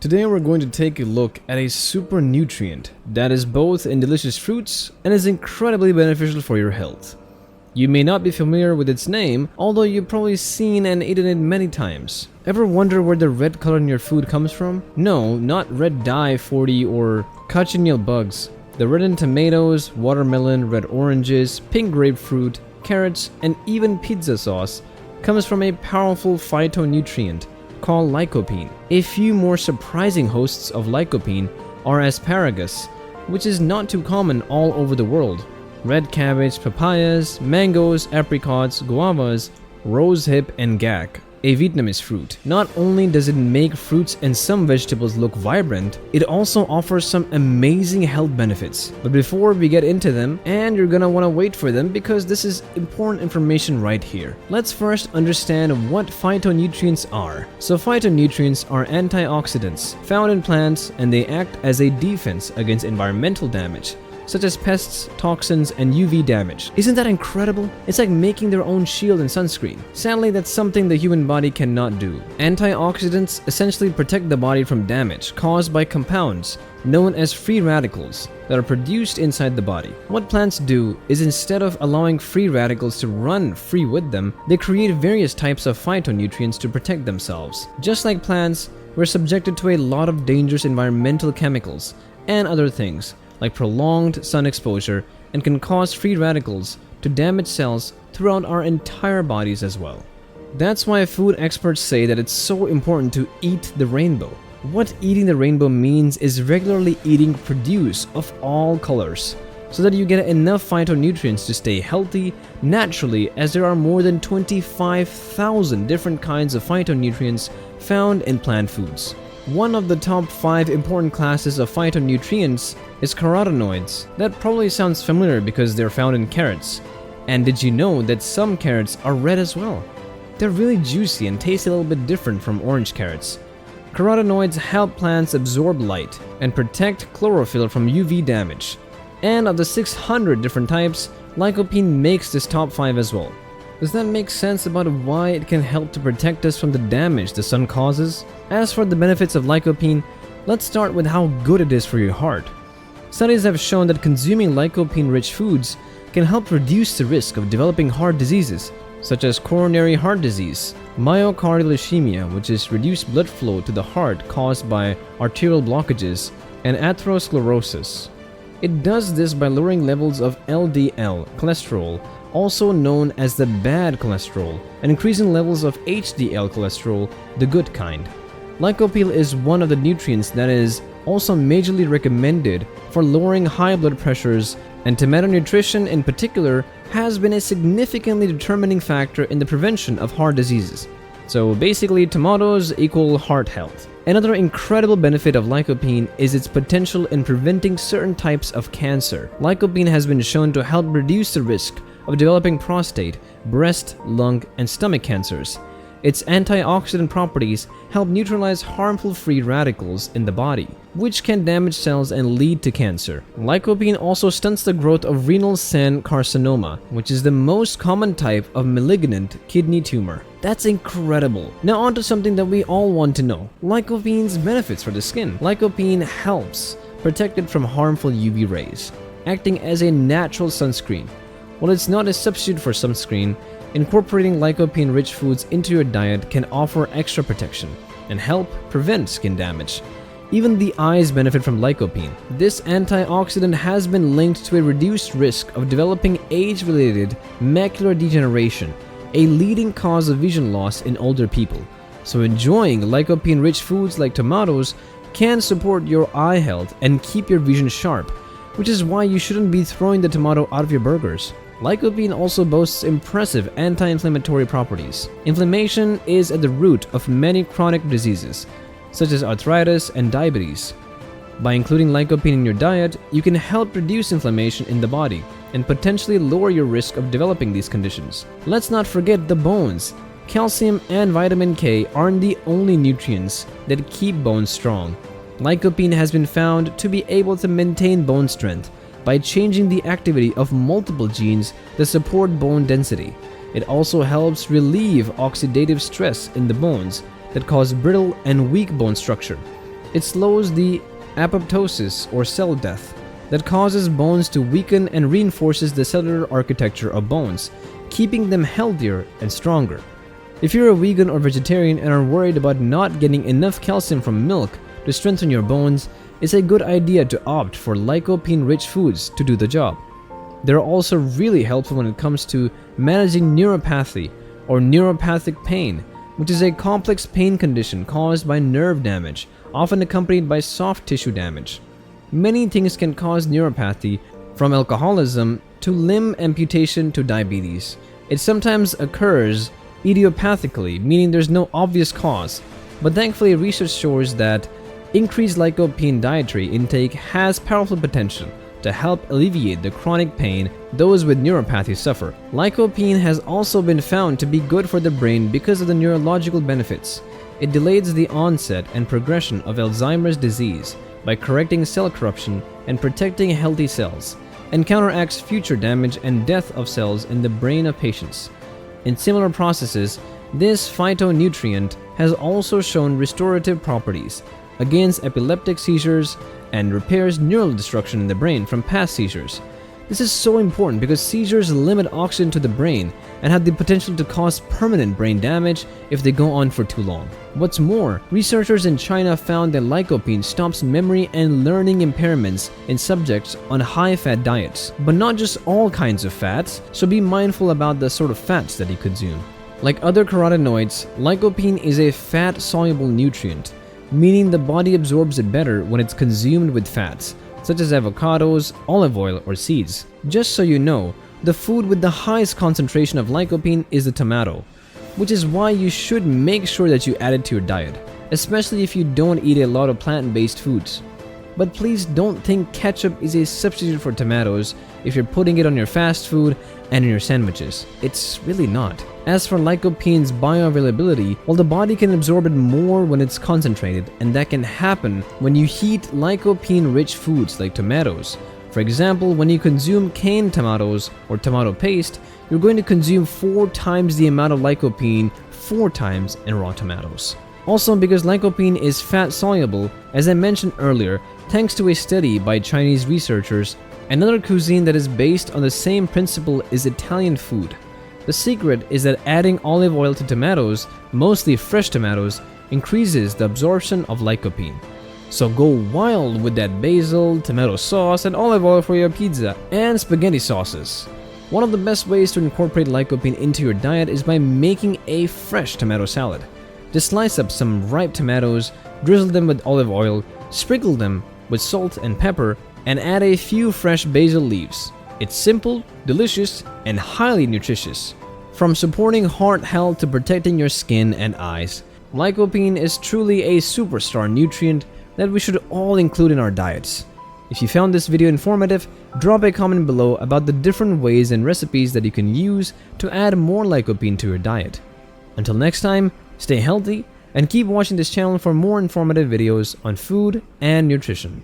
Today we're going to take a look at a super nutrient that is both in delicious fruits and is incredibly beneficial for your health. You may not be familiar with its name, although you've probably seen and eaten it many times. Ever wonder where the red color in your food comes from? No, not red dye 40 or cochineal bugs. The red in tomatoes, watermelon, red oranges, pink grapefruit, carrots, and even pizza sauce comes from a powerful phytonutrient called lycopene. A few more surprising hosts of lycopene are asparagus, which is not too common all over the world, red cabbage, papayas, mangoes, apricots, guavas, rosehip, and gac, a Vietnamese fruit. Not only does it make fruits and some vegetables look vibrant, it also offers some amazing health benefits. But before we get into them, and you're gonna wanna wait for them because this is important information right here. Let's first understand what phytonutrients are. So phytonutrients are antioxidants found in plants, and they act as a defense against environmental damage, such as pests, toxins, and UV damage. Isn't that incredible? It's like making their own shield and sunscreen. Sadly, that's something the human body cannot do. Antioxidants essentially protect the body from damage caused by compounds known as free radicals that are produced inside the body. What plants do is, instead of allowing free radicals to run free with them, they create various types of phytonutrients to protect themselves. Just like plants, we're subjected to a lot of dangerous environmental chemicals and other things, like prolonged sun exposure, and can cause free radicals to damage cells throughout our entire bodies as well. That's why food experts say that it's so important to eat the rainbow. What eating the rainbow means is regularly eating produce of all colors, so that you get enough phytonutrients to stay healthy naturally, as there are more than 25,000 different kinds of phytonutrients found in plant foods. One of the top 5 important classes of phytonutrients is carotenoids. That probably sounds familiar because they're found in carrots. And did you know that some carrots are red as well? They're really juicy and taste a little bit different from orange carrots. Carotenoids help plants absorb light and protect chlorophyll from UV damage. And of the 600 different types, lycopene makes this top 5 as well. Does that make sense about why it can help to protect us from the damage the sun causes? As for the benefits of lycopene, let's start with how good it is for your heart. Studies have shown that consuming lycopene-rich foods can help reduce the risk of developing heart diseases, such as coronary heart disease, myocardial ischemia, which is reduced blood flow to the heart caused by arterial blockages, and atherosclerosis. It does this by lowering levels of LDL cholesterol, also known as the bad cholesterol, and increasing levels of HDL cholesterol, the good kind. Lycopene is one of the nutrients that is also majorly recommended for lowering high blood pressures, and tomato nutrition in particular has been a significantly determining factor in the prevention of heart diseases. So basically, tomatoes equal heart health. Another incredible benefit of lycopene is its potential in preventing certain types of cancer. Lycopene has been shown to help reduce the risk of developing prostate, breast, lung, and stomach cancers. Its antioxidant properties help neutralize harmful free radicals in the body, which can damage cells and lead to cancer. Lycopene also stunts the growth of renal cell carcinoma, which is the most common type of malignant kidney tumor. That's incredible. Now on to something that we all want to know. Lycopene's benefits for the skin. Lycopene helps protect it from harmful UV rays, acting as a natural sunscreen. While it's not a substitute for sunscreen, incorporating lycopene-rich foods into your diet can offer extra protection and help prevent skin damage. Even the eyes benefit from lycopene. This antioxidant has been linked to a reduced risk of developing age-related macular degeneration, a leading cause of vision loss in older people. So enjoying lycopene-rich foods like tomatoes can support your eye health and keep your vision sharp, which is why you shouldn't be throwing the tomato out of your burgers. Lycopene also boasts impressive anti-inflammatory properties. Inflammation is at the root of many chronic diseases, such as arthritis and diabetes. By including lycopene in your diet, you can help reduce inflammation in the body and potentially lower your risk of developing these conditions. Let's not forget the bones. Calcium and vitamin K aren't the only nutrients that keep bones strong. Lycopene has been found to be able to maintain bone strength by changing the activity of multiple genes that support bone density. It also helps relieve oxidative stress in the bones that cause brittle and weak bone structure. It slows the apoptosis or cell death that causes bones to weaken and reinforces the cellular architecture of bones, keeping them healthier and stronger. If you're a vegan or vegetarian and are worried about not getting enough calcium from milk to strengthen your bones, it's a good idea to opt for lycopene-rich foods to do the job. They're also really helpful when it comes to managing neuropathy or neuropathic pain, which is a complex pain condition caused by nerve damage, often accompanied by soft tissue damage. Many things can cause neuropathy, from alcoholism to limb amputation to diabetes. It sometimes occurs idiopathically, meaning there's no obvious cause, but thankfully research shows that increased lycopene dietary intake has powerful potential to help alleviate the chronic pain those with neuropathy suffer. Lycopene has also been found to be good for the brain because of the neurological benefits. It delays the onset and progression of Alzheimer's disease by correcting cell corruption and protecting healthy cells, and counteracts future damage and death of cells in the brain of patients. In similar processes, this phytonutrient has also shown restorative properties against epileptic seizures and repairs neural destruction in the brain from past seizures. This is so important because seizures limit oxygen to the brain and have the potential to cause permanent brain damage if they go on for too long. What's more, researchers in China found that lycopene stops memory and learning impairments in subjects on high-fat diets. But not just all kinds of fats, so be mindful about the sort of fats that you consume. Like other carotenoids, lycopene is a fat-soluble nutrient, meaning the body absorbs it better when it's consumed with fats, such as avocados, olive oil, or seeds. Just so you know, the food with the highest concentration of lycopene is the tomato, which is why you should make sure that you add it to your diet, especially if you don't eat a lot of plant-based foods. But please don't think ketchup is a substitute for tomatoes if you're putting it on your fast food and in your sandwiches. It's really not. As for lycopene's bioavailability, well, the body can absorb it more when it's concentrated, and that can happen when you heat lycopene-rich foods like tomatoes. For example, when you consume canned tomatoes or tomato paste, you're going to consume 4 times the amount of lycopene 4 times in raw tomatoes. Also, because lycopene is fat-soluble, as I mentioned earlier, thanks to a study by Chinese researchers, another cuisine that is based on the same principle is Italian food. The secret is that adding olive oil to tomatoes, mostly fresh tomatoes, increases the absorption of lycopene. So go wild with that basil, tomato sauce, and olive oil for your pizza and spaghetti sauces. One of the best ways to incorporate lycopene into your diet is by making a fresh tomato salad. Just slice up some ripe tomatoes, drizzle them with olive oil, sprinkle them with salt and pepper, and add a few fresh basil leaves. It's simple, delicious, and highly nutritious. From supporting heart health to protecting your skin and eyes, lycopene is truly a superstar nutrient that we should all include in our diets. If you found this video informative, drop a comment below about the different ways and recipes that you can use to add more lycopene to your diet. Until next time, stay healthy and keep watching this channel for more informative videos on food and nutrition.